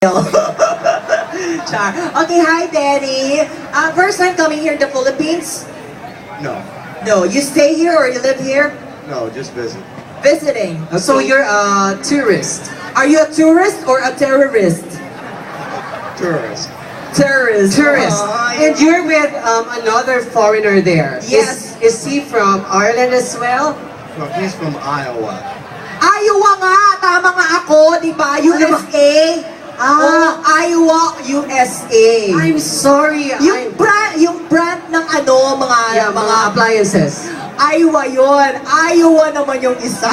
Char. Okay, hi Danny. First time coming here in the Philippines? No, No, you stay here or you live here? no, just visit. Visiting. So you're a tourist. Are you a tourist or a terrorist? Tourist. Terrorist. Tourist. And you're with another foreigner there. Yes. Is he from Ireland as well? Well, he's from Iowa. Iowa nga! Tama nga ako, di ba? USA. Iowa, USA. I'm sorry. Yung brand ng ano, mga appliances. Iowa yon. Iowa naman yung isa.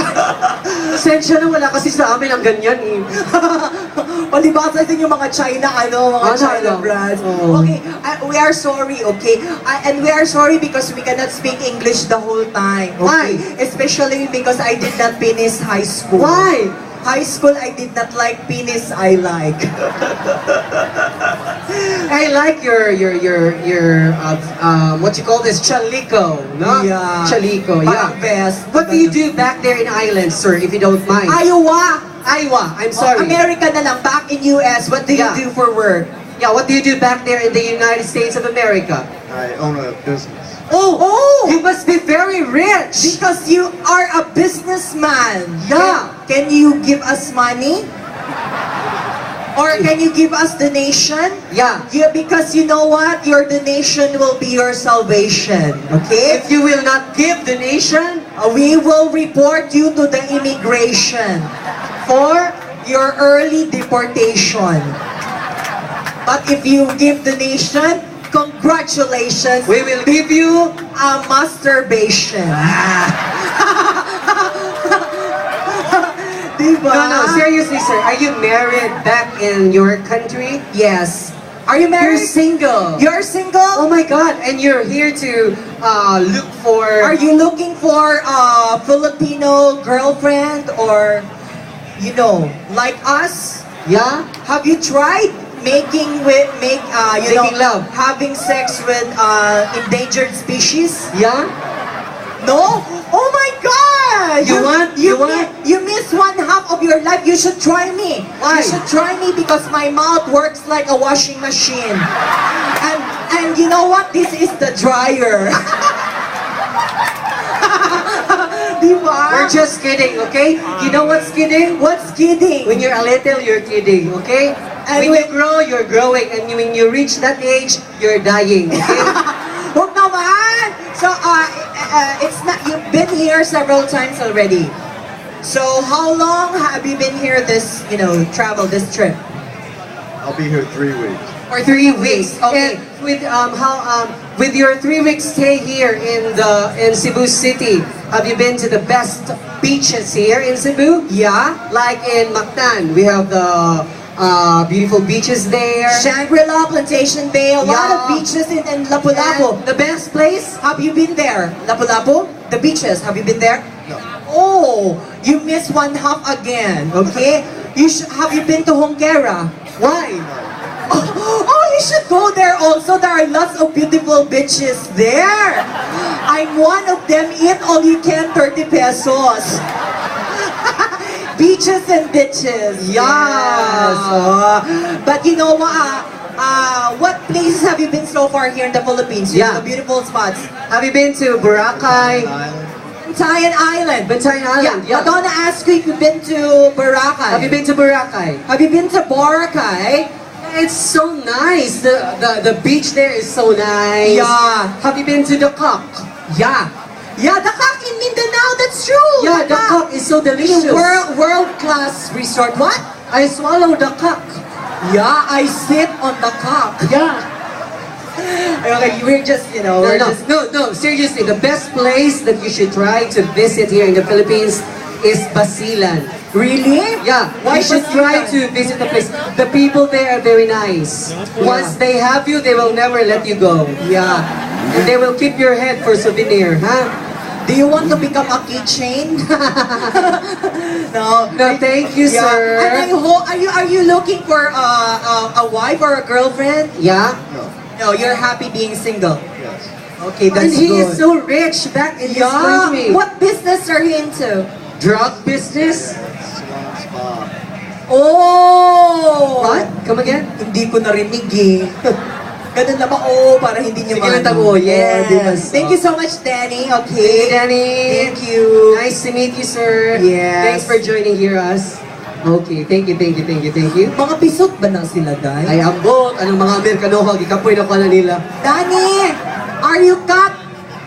Sensya na wala kasi sa amin ang ganyan eh. Palibasa din yung mga China, mga China brands. Oh. Okay, we are sorry, okay? And we are sorry because we cannot speak English the whole time. Okay? Why? Especially because I did not finish high school. Why? High school, I did not like penis, I like. I like your what you call this, chalico, no? Yeah. Chalico, yeah. Parang vest. What do you do back there in Ireland, sir, if you don't mind? Iowa! Iowa, I'm sorry. America na lang, back in US, what do you Yeah. do for work? Yeah, what do you do back there in the United States of America? I own a business. Oh! You must be very rich! Because you are a businessman. Yeah. Can you give us money? Or can you give us donation? Yeah. Because you know what? Your donation will be your salvation. Okay? If you will not give donation We will report you to the immigration for your early deportation. But if you give donation, congratulations. we will give you A masturbation. Diba? No, seriously, sir. Are you married back in your country? Yes. Are you You're married? single. You're single? Oh my God! And you're here to look for. Are you looking for a Filipino girlfriend or, like us? Yeah. Have you tried making love. having sex with endangered species? Yeah. No? Oh my God! You want? You miss one half of your life. You should try me. Why? You should try me because my mouth works like a washing machine. And you know what? This is the dryer. Diba? We're just kidding, okay? You know what's kidding? What's kidding? When you're a little, you're kidding, okay? And when you grow, you're growing, and when you reach that age, you're dying, okay? Huwag naman! So, it's not, you've been here several times already. So, how long have you been here this trip? I'll be here 3 weeks. For 3 weeks. Okay. And with your 3 week stay here in Cebu City, have you been to the best beaches here in Cebu? Yeah? Like in Mactan, we have the beautiful beaches there. Shangri-La, Plantation Bay, a lot of Yeah. beaches in Lapu-Lapu. And the best place? Have you been there? Lapu-Lapu? The beaches, have you been there? No. Oh, you missed one half again, okay? Have you been to Hongkera? Why? Oh, you should go there also. There are lots of beautiful beaches there. I'm one of them. Eat all you can, 30 pesos. Beaches and bitches. Yes. But you know what places have you been so far here in the Philippines? Yeah. The beautiful spots. Have you been to Boracay? Island. Bantayan Island. Bantayan Island, yeah. I want to ask you if you've been to Boracay. Have you been to Boracay? Have you been to Boracay? It's so nice. The beach there is so nice. Yeah. Have you been to the Cock? Yeah. Yeah, the Kak in Mindanao, that's true. Yeah, the Cock is so delicious. World-class resort. What? I swallow the Cock. Yeah, I sit on the Kak. Yeah. Okay, we're just, No, seriously, the best place that you should try to visit here in the Philippines is Basilan. Really? Yeah, Why you should Basilan? try to visit the place. The people there are very nice. Once they have you, they will never let you go. Yeah. And they will keep your head for souvenir, huh? Do you want to become a keychain? No. No, thank you, Yeah. sir. And are you looking for a wife or a girlfriend? Yeah? No. No, you're happy being single. Yes. Okay, that's And he good. is so rich back in his Yeah. country. What business are you into? Drug business? Salon spa. Oh! What? Come again? Hindi ko narinig eh. Ganun na ba? Oo, para hindi niya Sige lang, Tago. Yes. Oh, diba? Thank you so much, Danny. Thank you, Okay. Danny. Thank you. Nice to meet you, sir. Yes. Thanks for joining here us. Okay, thank you. Mga pisot ba na sila, Day? Ay, ambot. Anong mga Amerikano, ikapoy na ko na nila. Danny! Are you cut?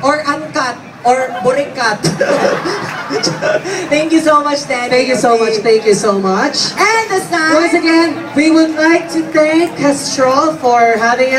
Or uncut? Or burikat? Thank you so much, Danny. Thank you so Okay. much. Thank you so much. And the sign. Once again, we would like to thank Castrol for having us.